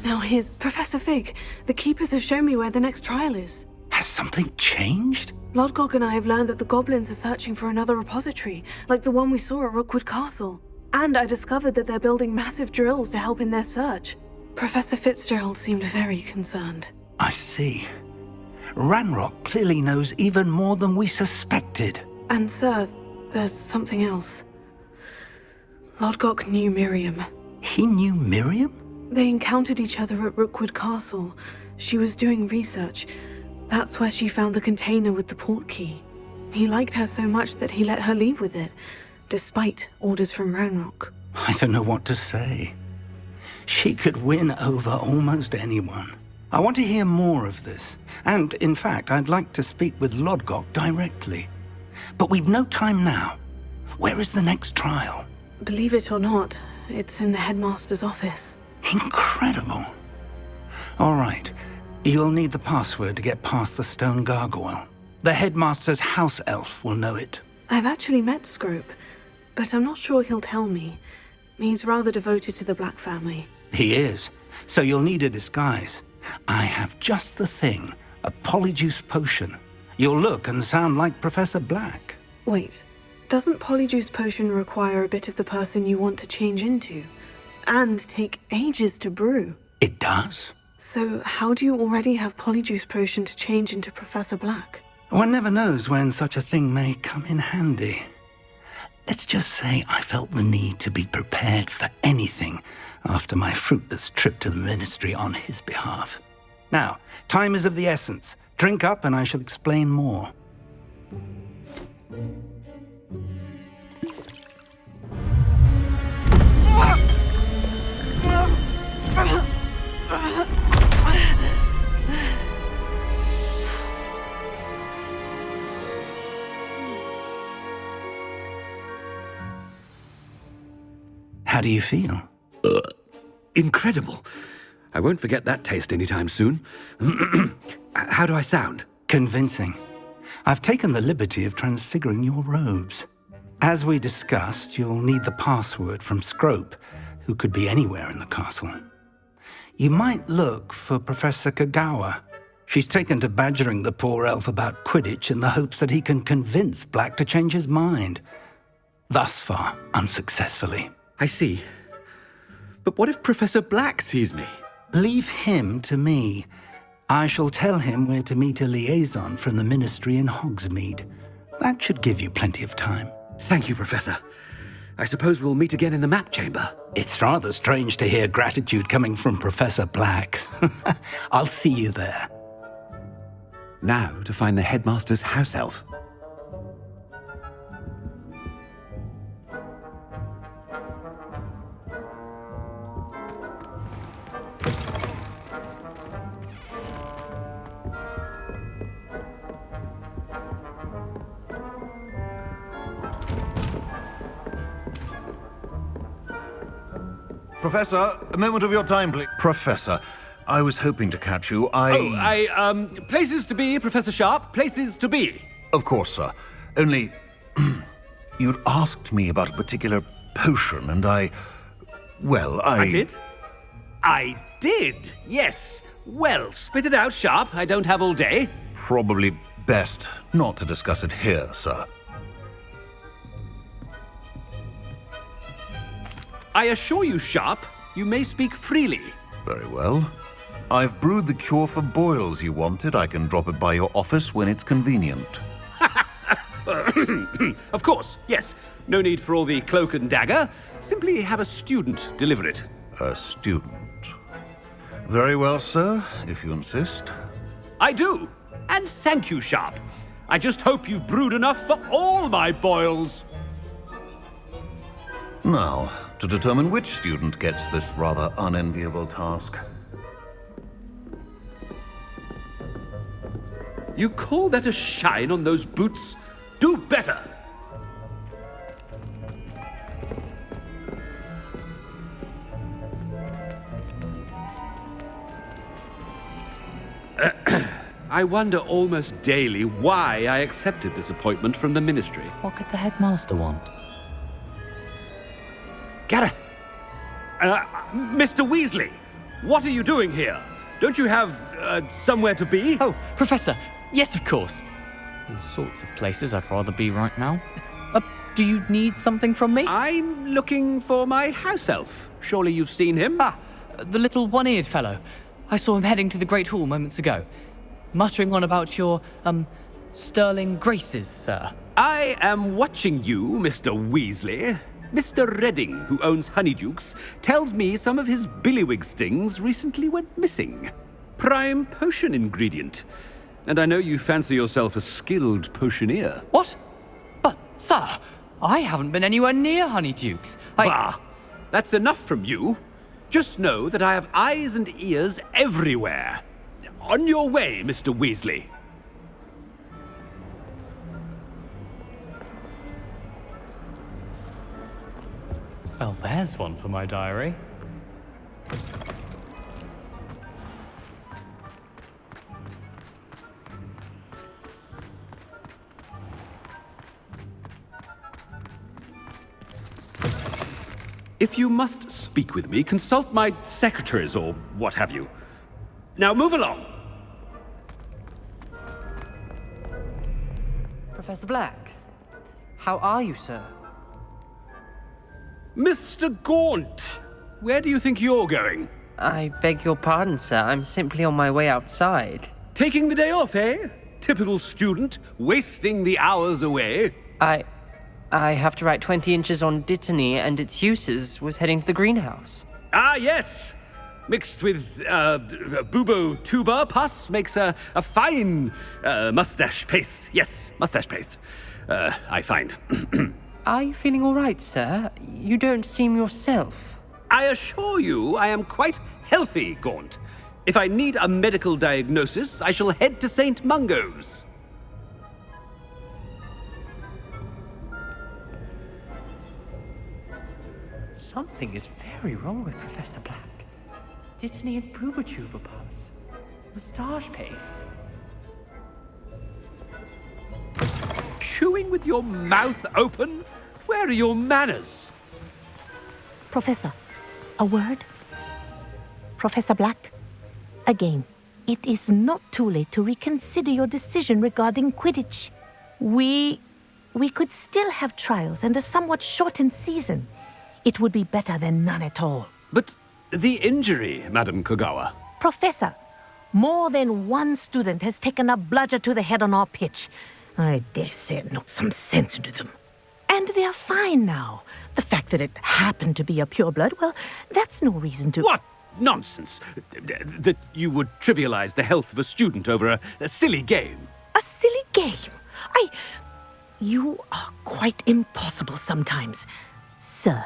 Now here's Professor Fig. The Keepers have shown me where the next trial is. Has something changed? Lodgok and I have learned that the goblins are searching for another repository, like the one we saw at Rookwood Castle. And I discovered that they're building massive drills to help in their search. Professor Fitzgerald seemed very concerned. I see. Ranrock clearly knows even more than we suspected. And sir, there's something else. Lodgok knew Miriam. He knew Miriam? They encountered each other at Rookwood Castle. She was doing research. That's where she found the container with the port key. He liked her so much that he let her leave with it, despite orders from Ranrock. I don't know what to say. She could win over almost anyone. I want to hear more of this. And, in fact, I'd like to speak with Lodgok directly. But we've no time now. Where is the next trial? Believe it or not, it's in the headmaster's office. Incredible. All right. You'll need the password to get past the stone gargoyle. The headmaster's house elf will know it. I've actually met Scrope, but I'm not sure he'll tell me. He's rather devoted to the Black family. He is. So you'll need a disguise. I have just the thing. A polyjuice potion. You'll look and sound like Professor Black. Wait, doesn't polyjuice potion require a bit of the person you want to change into? And take ages to brew? It does. So how do you already have polyjuice potion to change into Professor Black? One never knows when such a thing may come in handy. Let's just say I felt the need to be prepared for anything after my fruitless trip to the ministry on his behalf. Now, time is of the essence. Drink up and I shall explain more. How do you feel? Incredible. I won't forget that taste anytime soon. How do I sound? Convincing. I've taken the liberty of transfiguring your robes. As we discussed, you'll need the password from Scrope, who could be anywhere in the castle. You might look for Professor Kagawa. She's taken to badgering the poor elf about Quidditch in the hopes that he can convince Black to change his mind. Thus far, unsuccessfully. I see. But what if Professor Black sees me? Leave him to me. I shall tell him where to meet a liaison from the ministry in Hogsmeade. That should give you plenty of time. Thank you, Professor. I suppose we'll meet again in the map chamber. It's rather strange to hear gratitude coming from Professor Black. I'll see you there. Now to find the headmaster's house elf. Professor, a moment of your time, please. Professor, I was hoping to catch you. Places to be, Professor Sharp, places to be. Of course, sir. Only, you'd asked me about a particular potion, and I did? I did, yes. Well, spit it out, Sharp. I don't have all day. Probably best not to discuss it here, sir. I assure you, Sharp, you may speak freely. Very well. I've brewed the cure for boils you wanted. I can drop it by your office when it's convenient. Of course, yes. No need for all the cloak and dagger. Simply have a student deliver it. A student. Very well, sir, if you insist. I do. And thank you, Sharp. I just hope you've brewed enough for all my boils. Now, to determine which student gets this rather unenviable task. You call that a shine on those boots? Do better! I wonder almost daily why I accepted this appointment from the ministry. What could the headmaster want? Gareth! Mr. Weasley! What are you doing here? Don't you have, somewhere to be? Oh, Professor, yes, of course. All sorts of places I'd rather be right now. Do you need something from me? I'm looking for my house elf. Surely you've seen him? Ah, the little one-eared fellow. I saw him heading to the Great Hall moments ago, muttering on about your, sterling graces, sir. I am watching you, Mr. Weasley. Mr. Redding, who owns Honeydukes, tells me some of his billywig stings recently went missing. Prime potion ingredient. And I know you fancy yourself a skilled potioneer. What? But, sir, I haven't been anywhere near Honeydukes. Bah! That's enough from you. Just know that I have eyes and ears everywhere. On your way, Mr. Weasley. Well, there's one for my diary. If you must speak with me, consult my secretaries or what have you. Now move along. Professor Black, how are you, sir? Mr. Gaunt, where do you think you're going? I beg your pardon, sir. I'm simply on my way outside. Taking the day off, eh? Typical student, wasting the hours away. I have to write 20 inches on Dittany and its uses, was heading to the greenhouse. Ah, yes. Mixed with, bubo tuber pus makes a fine, mustache paste. Yes, mustache paste. I find. Are you feeling all right, sir? You don't seem yourself. I assure you I am quite healthy, Gaunt. If I need a medical diagnosis, I shall head to St. Mungo's. Something is very wrong with Professor Black. Dittany and Pooba puffs. Moustache paste. Chewing with your mouth open? Where are your manners? Professor, a word? Professor Black, again, it is not too late to reconsider your decision regarding Quidditch. We could still have trials and a somewhat shortened season. It would be better than none at all. But the injury, Madam Kogawa. Professor, more than one student has taken a bludger to the head on our pitch. I dare say it knocked some sense into them. And they're fine now. The fact that it happened to be a pureblood, well, that's no reason to... What nonsense! That you would trivialize the health of a student over a silly game. A silly game? You are quite impossible sometimes. Sir,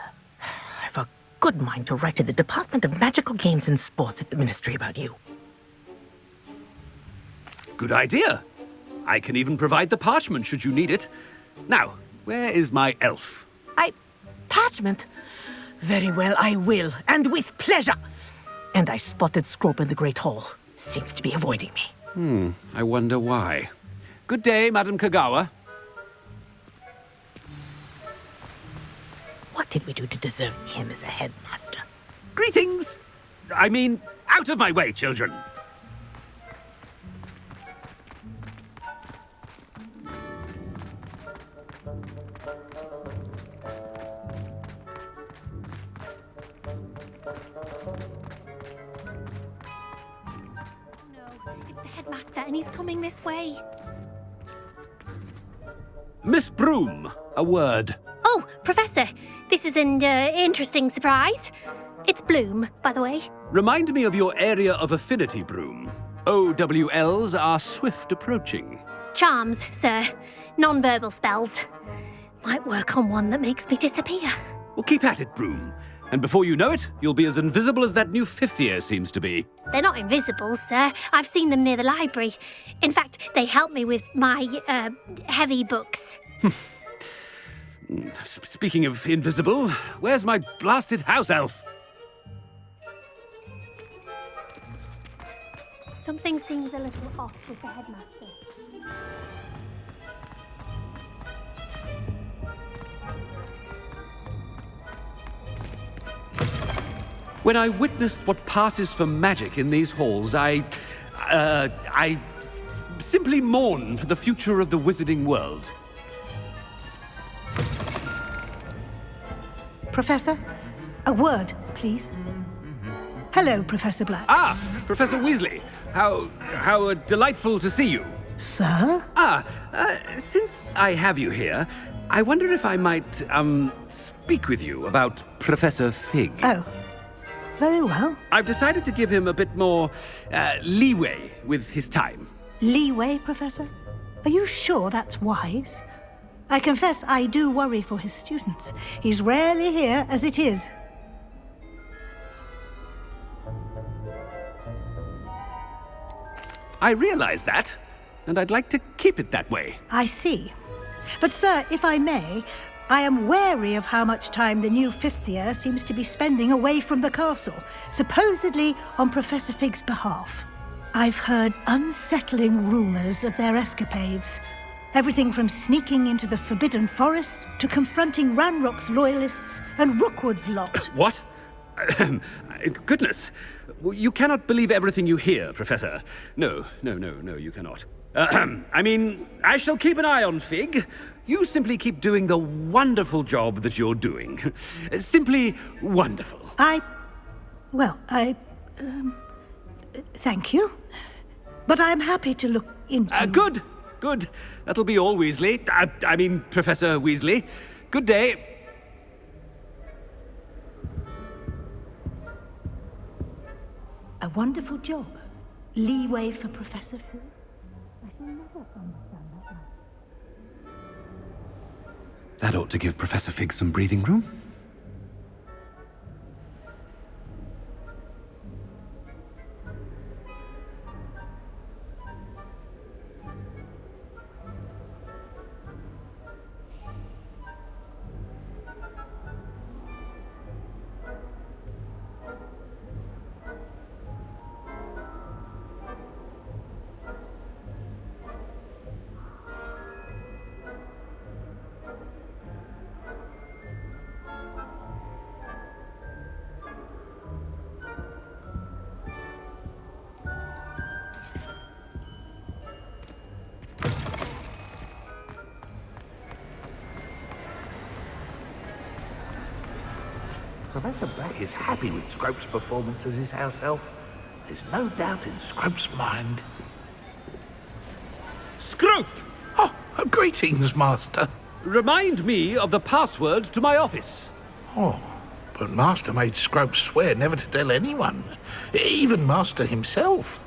I've a good mind to write to the Department of Magical Games and Sports at the Ministry about you. Good idea. I can even provide the parchment should you need it. Now, where is my elf? Parchment? Very well, I will, and with pleasure. And I spotted Scrope in the Great Hall. Seems to be avoiding me. I wonder why. Good day, Madam Kogawa. What did we do to deserve him as a headmaster? Greetings! I mean, out of my way, children! It's the headmaster, and he's coming this way. Miss Broom, a word. Oh, Professor, this is an interesting surprise. It's Bloom, by the way. Remind me of your area of affinity, Broom. OWLs are swift approaching. Charms, sir. Non-verbal spells. Might work on one that makes me disappear. Well, keep at it, Broom. And before you know it, you'll be as invisible as that new fifth year seems to be. They're not invisible, sir. I've seen them near the library. In fact, they help me with my, heavy books. Speaking of invisible, where's my blasted house elf? Something seems a little off with the headmaster. When I witness what passes for magic in these halls, I simply mourn for the future of the wizarding world. Professor, a word, please. Hello, Professor Black. Ah, Professor Weasley. How delightful to see you. Sir? Since I have you here, I wonder if I might, speak with you about Professor Fig. Oh, very well. I've decided to give him a bit more, leeway with his time. Leeway, Professor? Are you sure that's wise? I confess I do worry for his students. He's rarely here as it is. I realize that, and I'd like to keep it that way. I see. But, sir, if I may, I am wary of how much time the new fifth year seems to be spending away from the castle, supposedly on Professor Fig's behalf. I've heard unsettling rumors of their escapades. Everything from sneaking into the Forbidden Forest to confronting Ranrock's loyalists and Rookwood's lot. What? Goodness. You cannot believe everything you hear, Professor. No, you cannot. I mean, I shall keep an eye on Fig. You simply keep doing the wonderful job that you're doing. Simply wonderful. Thank you. But I'm happy to look into... Good. That'll be all, Weasley. I mean, Professor Weasley. Good day. A wonderful job. Leeway for Professor Fig. I shall never understand that much. That ought to give Professor Fig some breathing room. Professor Black is happy with Scrope's performance as his house elf. There's no doubt in Scrope's mind. Scrope! Oh, greetings, Master. Remind me of the password to my office. Oh, but Master made Scrope swear never to tell anyone, even Master himself.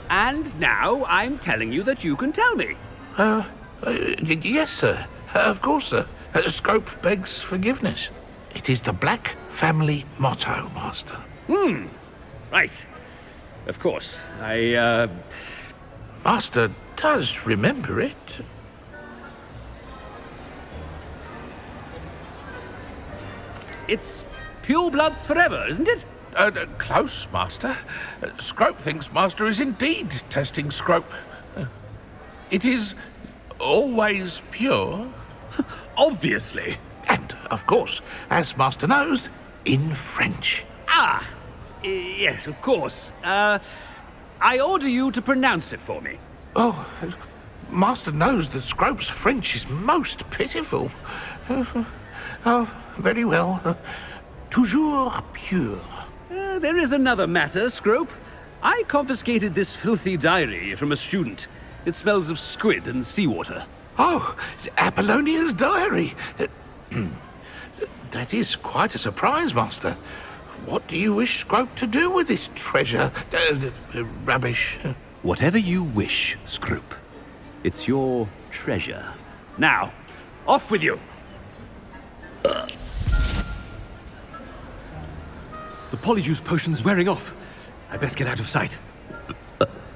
And now I'm telling you that you can tell me. Yes, sir. Of course, sir. Scrope begs forgiveness. It is the Black family motto, Master. Right. Of course. Master does remember it. It's pure bloods forever, isn't it? Close, Master. Scrope thinks Master is indeed testing Scrope. It is always pure. Obviously. And, of course, as Master knows, in French. Yes, of course. I order you to pronounce it for me. Oh, Master knows that Scrope's French is most pitiful. Oh, very well. Toujours pure. There is another matter, Scrope. I confiscated this filthy diary from a student. It smells of squid and seawater. Oh, Apollonia's diary. That is quite a surprise, Master. What do you wish Scrope to do with this treasure? Rubbish. Whatever you wish, Scrope. It's your treasure. Now, off with you. The polyjuice potion's wearing off. I best get out of sight.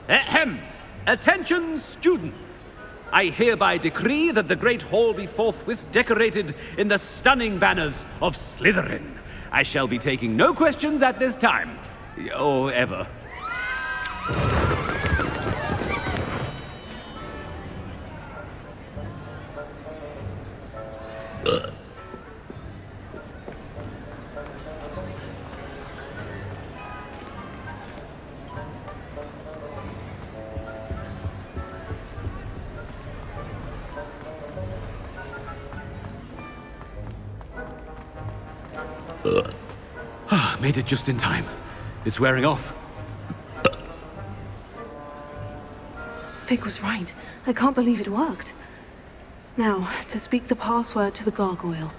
Ahem! Attention, students! I hereby decree that the Great Hall be forthwith decorated in the stunning banners of Slytherin. I shall be taking no questions at this time. Or ever. Made it just in time. It's wearing off. Fig was right. I can't believe it worked. Now, to speak the password to the gargoyle.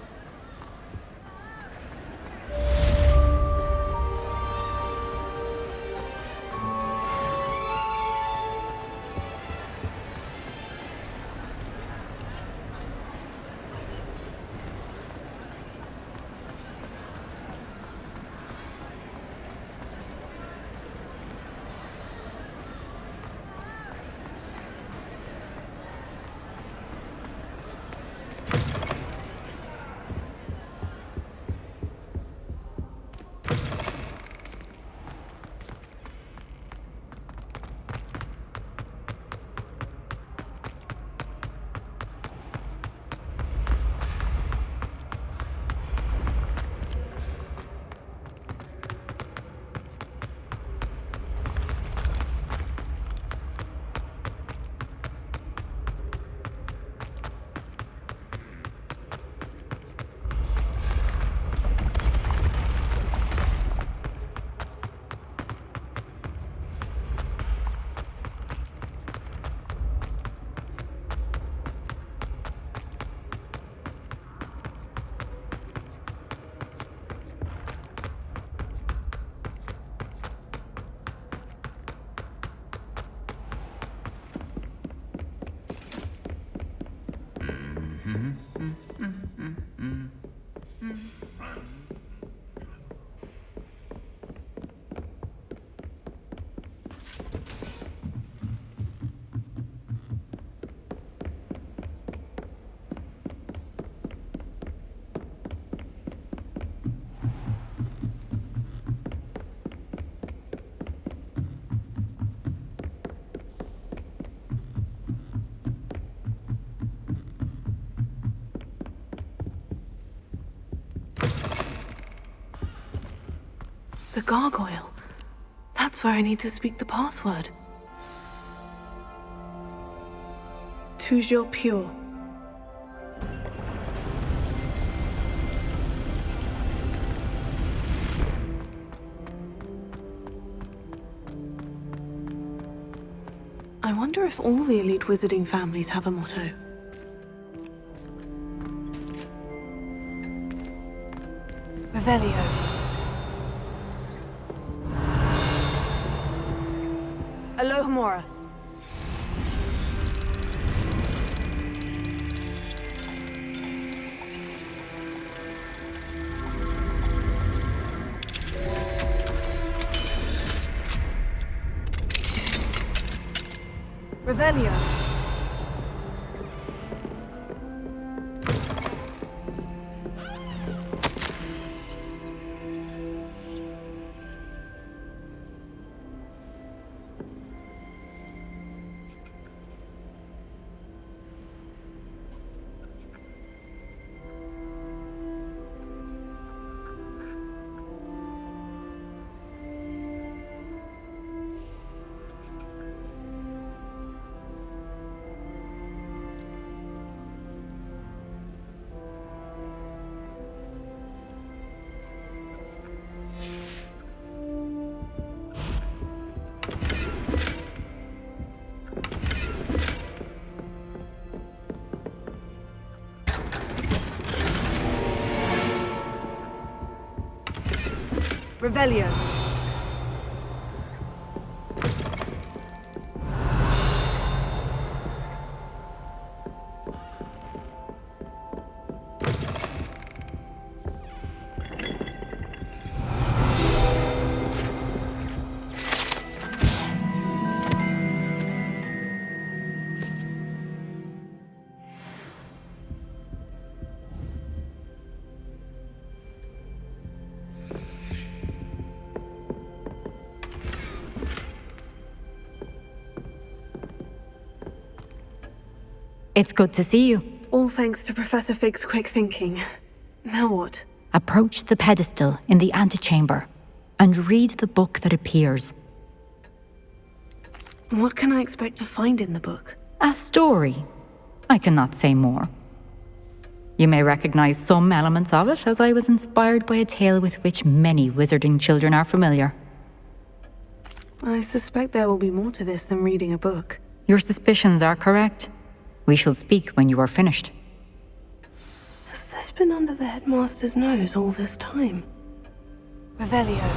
The gargoyle. That's where I need to speak the password. Toujours pure. I wonder if all the elite wizarding families have a motto. Revelio. Alohomora. Revelio. Revelio. It's good to see you. All thanks to Professor Fig's quick thinking. Now what? Approach the pedestal in the antechamber and read the book that appears. What can I expect to find in the book? A story. I cannot say more. You may recognize some elements of it, as I was inspired by a tale with which many wizarding children are familiar. I suspect there will be more to this than reading a book. Your suspicions are correct. We shall speak when you are finished. Has this been under the headmaster's nose all this time? Revelio.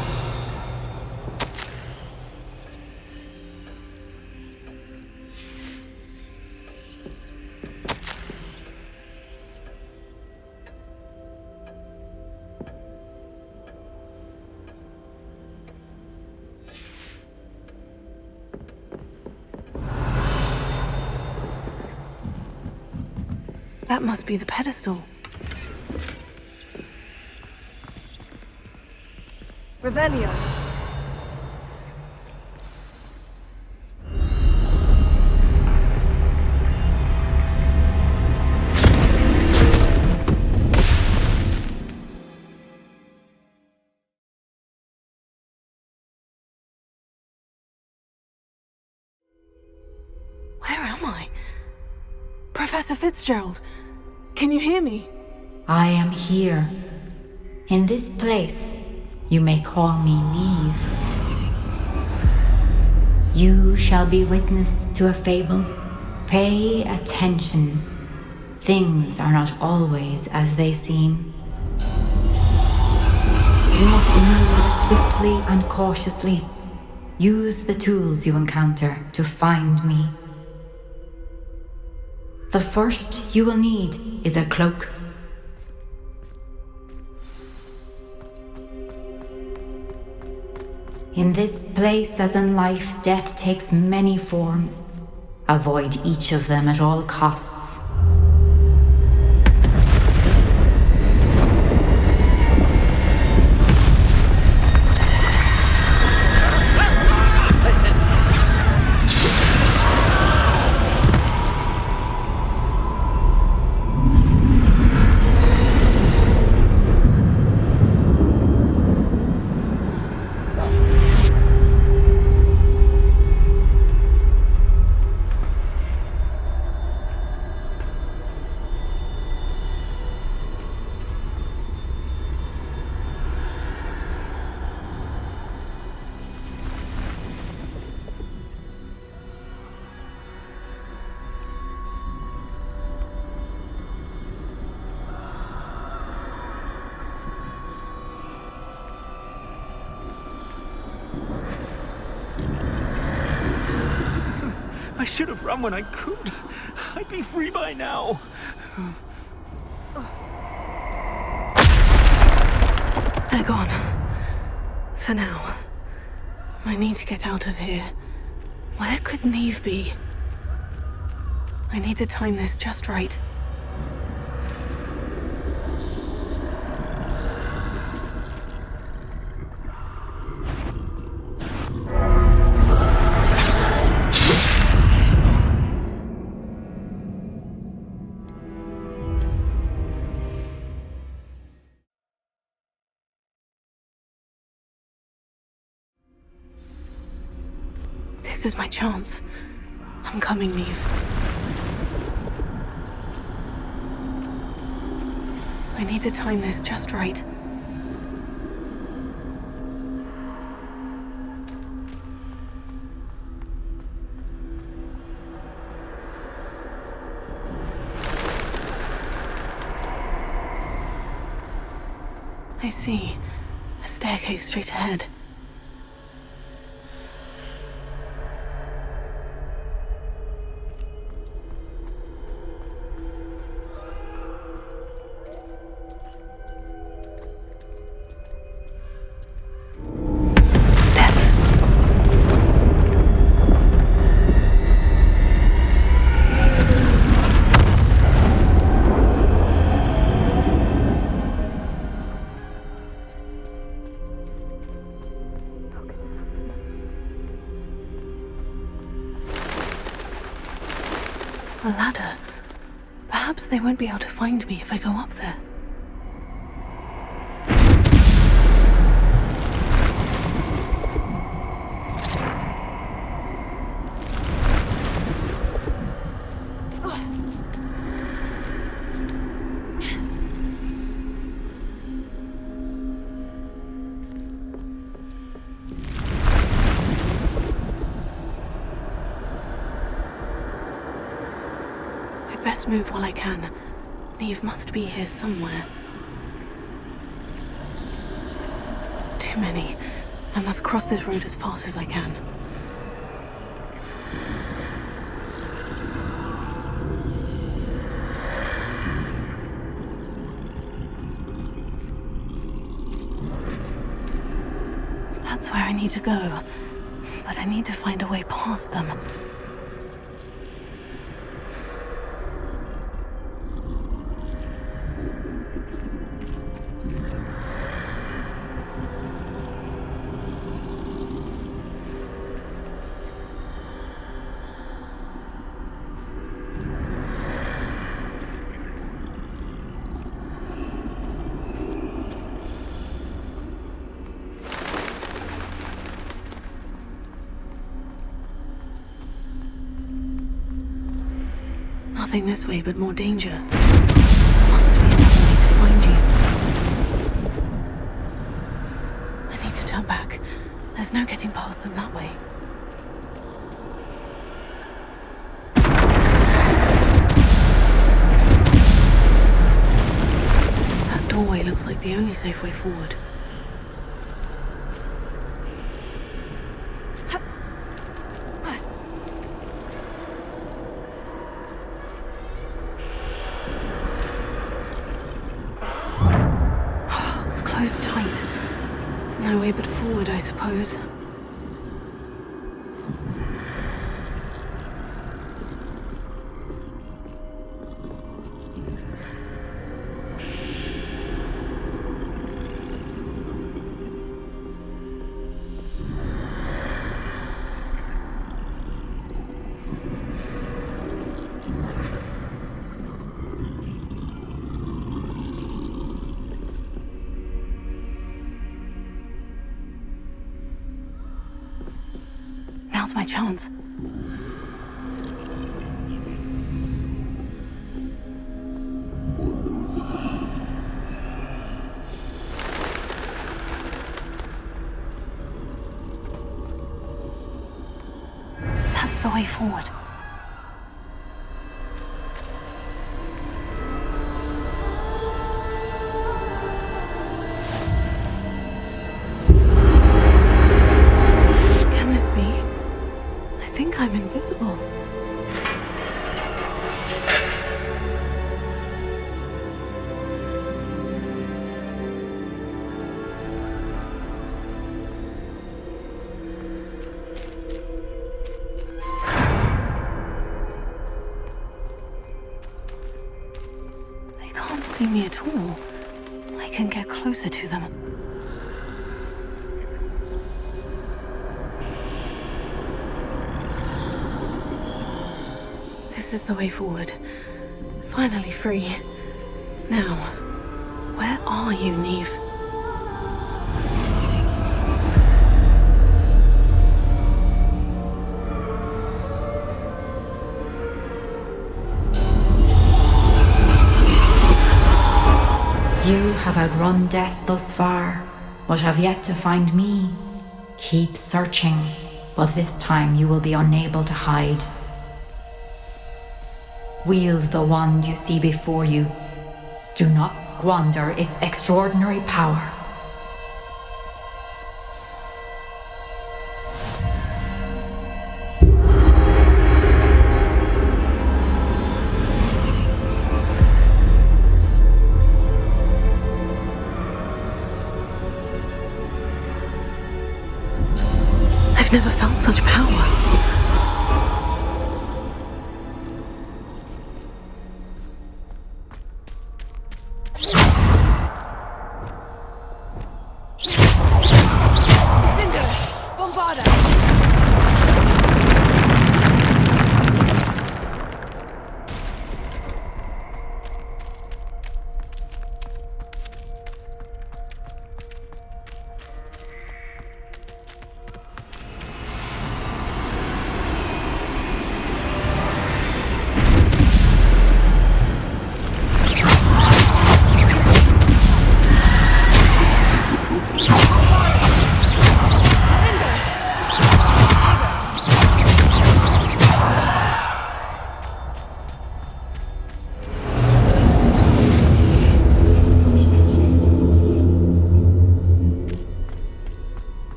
That must be the pedestal. Revelio. Where am I? Professor Fitzgerald, can you hear me? I am here. In this place, you may call me Neve. You shall be witness to a fable. Pay attention. Things are not always as they seem. You must move swiftly and cautiously. Use the tools you encounter to find me. The first you will need is a cloak. In this place, as in life, death takes many forms. Avoid each of them at all costs. I should have run when I could. I'd be free by now. They're gone. For now. I need to get out of here. Where could Neve be? I need to time this just right. This is my chance. I'm coming, Neve. I need to time this just right. I see. A staircase straight ahead. A ladder. Perhaps they won't be able to find me if I go up there. best move while I can. Neve must be here somewhere. Too many. I must cross this road as fast as I can. That's where I need to go. But I need to find a way past them. Nothing this way, but more danger. Must be another way to find you. I need to turn back. There's no getting past them that way. That doorway looks like the only safe way forward. Closed tight. No way but forward, I suppose. Now's my chance. That's the way forward. Can this be? I think I'm invisible. They can't see me at all. I can get closer to them. This is the way forward. Finally free. Now, where are you, Neve? You have outrun death thus far, but have yet to find me. Keep searching, but this time you will be unable to hide. Wield the wand you see before you. Do not squander its extraordinary power. I've never felt such power.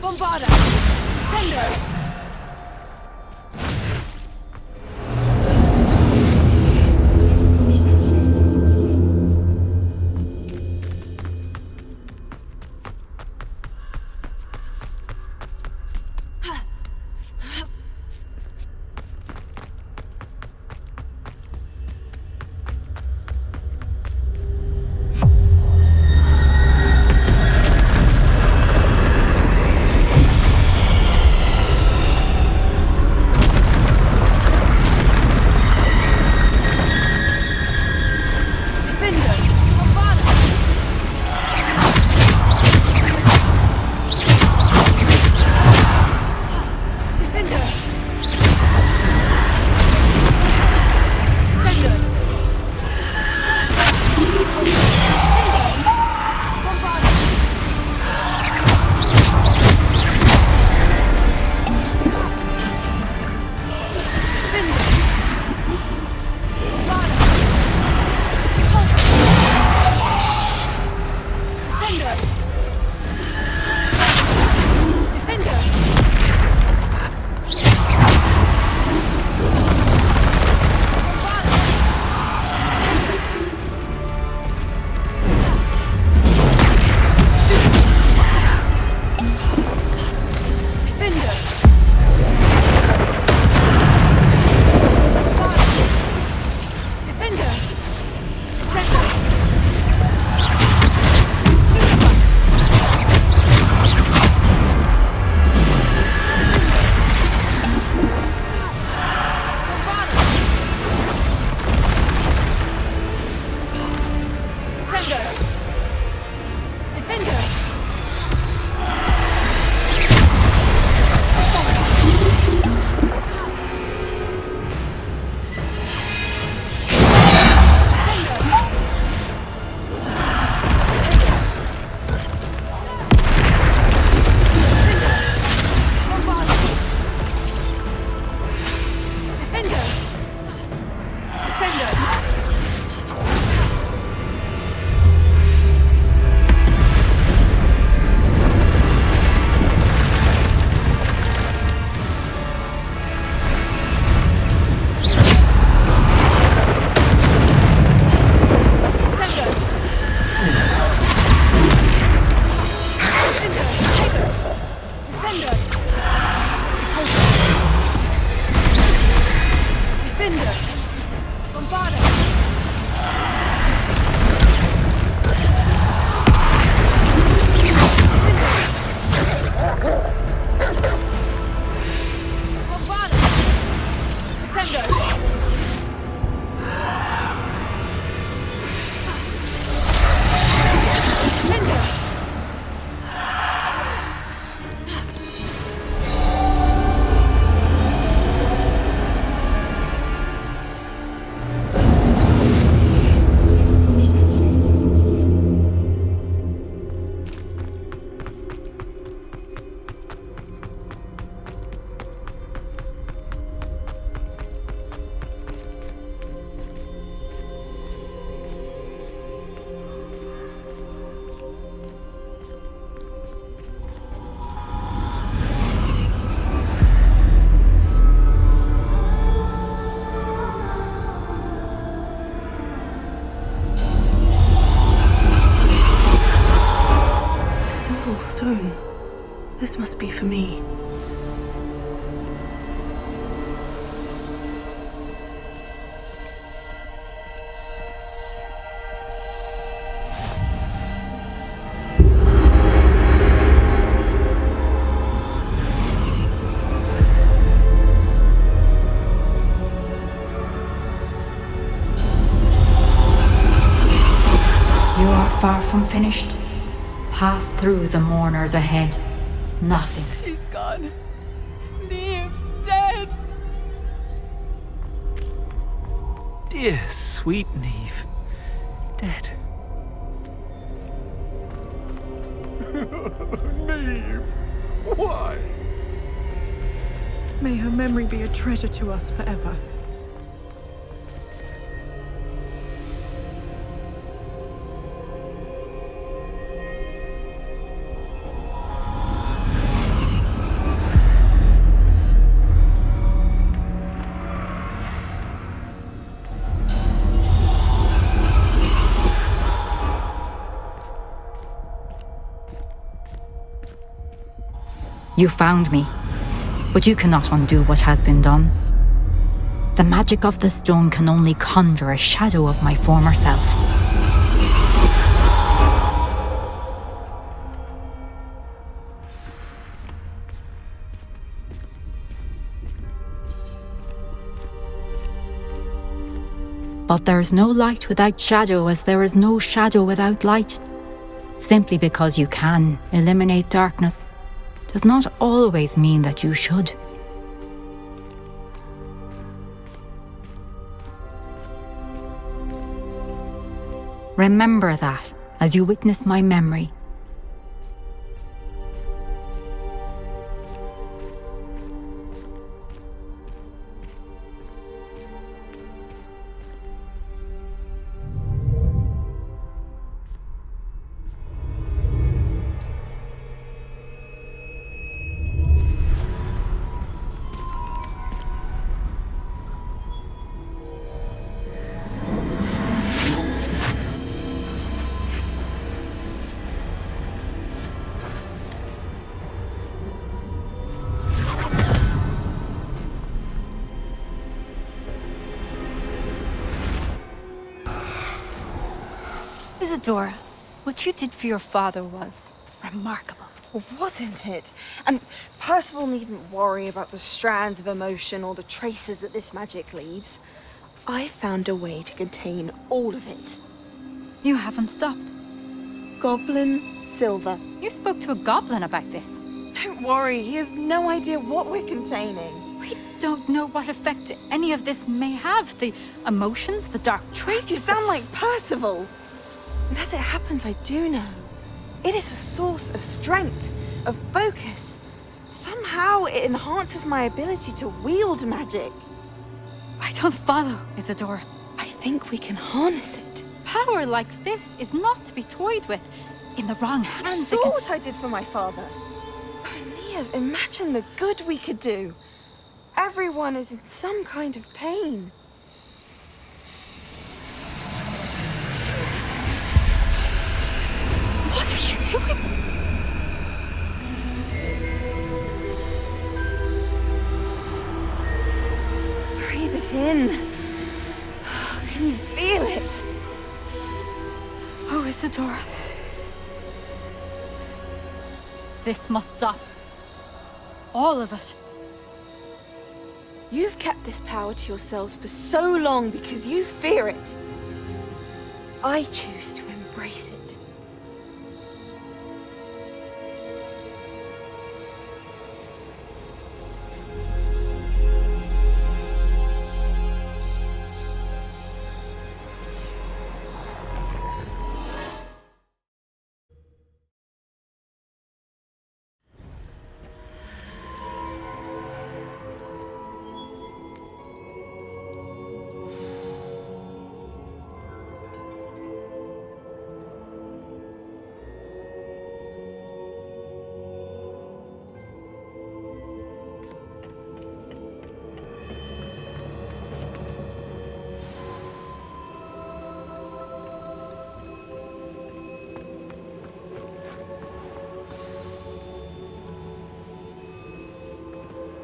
Bombarda! Sendo! Stone. This must be for me. You are far from finished. Pass through the mourners ahead. Nothing. She's gone. Neve's dead. Dear sweet Neve. Dead. Neve! Why? May her memory be a treasure to us forever. You found me, but you cannot undo what has been done. The magic of the stone can only conjure a shadow of my former self. But there is no light without shadow, as there is no shadow without light. Simply because you can eliminate darkness does not always mean that you should. Remember that as you witness my memory. Isadora, what you did for your father was remarkable. Wasn't it? And Percival needn't worry about the strands of emotion or the traces that this magic leaves. I found a way to contain all of it. You haven't stopped. Goblin Silver. You spoke to a goblin about this. Don't worry, he has no idea what we're containing. We don't know what effect any of this may have. The emotions, the dark traits. You sound like Percival. And as it happens, I do know. It is a source of strength, of focus. Somehow it enhances my ability to wield magic. I don't follow, Isadora. I think we can harness it. Power like this is not to be toyed with. In the wrong hands. You saw what I did for my father. O'Neill, imagine the good we could do. Everyone is in some kind of pain. What are you doing? Breathe it in. Can you feel it? Oh, Isadora. This must stop. All of it. You've kept this power to yourselves for so long because you fear it. I choose to embrace it.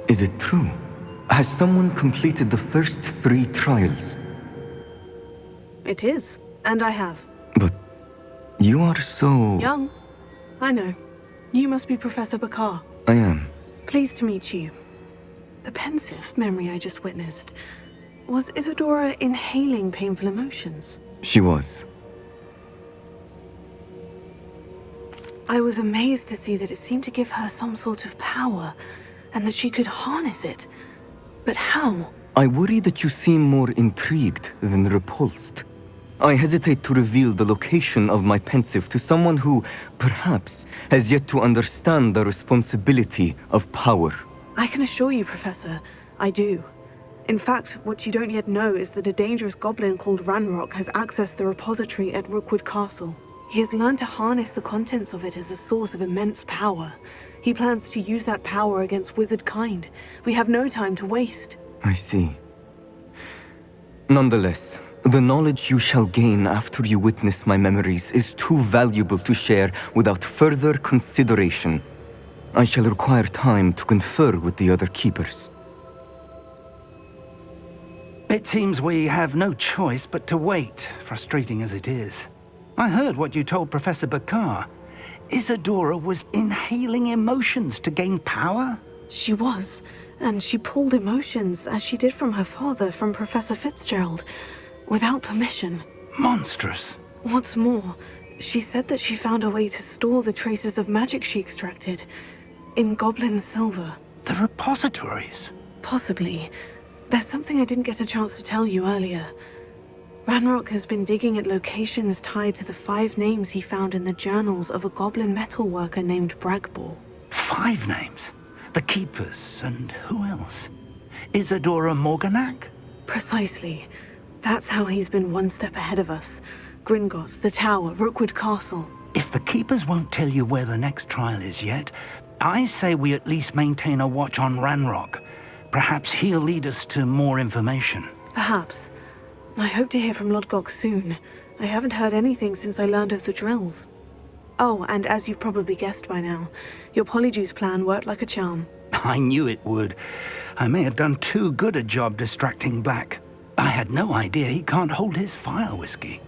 Is it true? Has someone completed the first 3 trials? It is, and I have. But you are so... Young. I know. You must be Professor Bakar. I am. Pleased to meet you. The pensive memory I just witnessed. Was Isadora inhaling painful emotions? She was. I was amazed to see that it seemed to give her some sort of power, and that she could harness it. But how? I worry that you seem more intrigued than repulsed. I hesitate to reveal the location of my pensive to someone who, perhaps, has yet to understand the responsibility of power. I can assure you, Professor, I do. In fact, what you don't yet know is that a dangerous goblin called Ranrock has accessed the repository at Rookwood Castle. He has learned to harness the contents of it as a source of immense power. He plans to use that power against wizard kind. We have no time to waste. I see. Nonetheless, the knowledge you shall gain after you witness my memories is too valuable to share without further consideration. I shall require time to confer with the other keepers. It seems we have no choice but to wait, frustrating as it is. I heard what you told Professor Bakar. Isadora was inhaling emotions to gain power? She was, and she pulled emotions, as she did from her father, from Professor Fitzgerald, without permission. Monstrous. What's more, she said that she found a way to store the traces of magic she extracted in goblin silver. The repositories? Possibly. There's something I didn't get a chance to tell you earlier. Ranrock has been digging at locations tied to the 5 names he found in the journals of a goblin metalworker named Bragbor. 5 names? The Keepers, and who else? Isadora Morganac? Precisely. That's how he's been one step ahead of us. Gringotts, the Tower, Rookwood Castle. If the Keepers won't tell you where the next trial is yet, I say we at least maintain a watch on Ranrock. Perhaps he'll lead us to more information. Perhaps. I hope to hear from Lodgok soon. I haven't heard anything since I learned of the drills. Oh, and as you've probably guessed by now, your Polyjuice plan worked like a charm. I knew it would. I may have done too good a job distracting Black. I had no idea he can't hold his fire whiskey.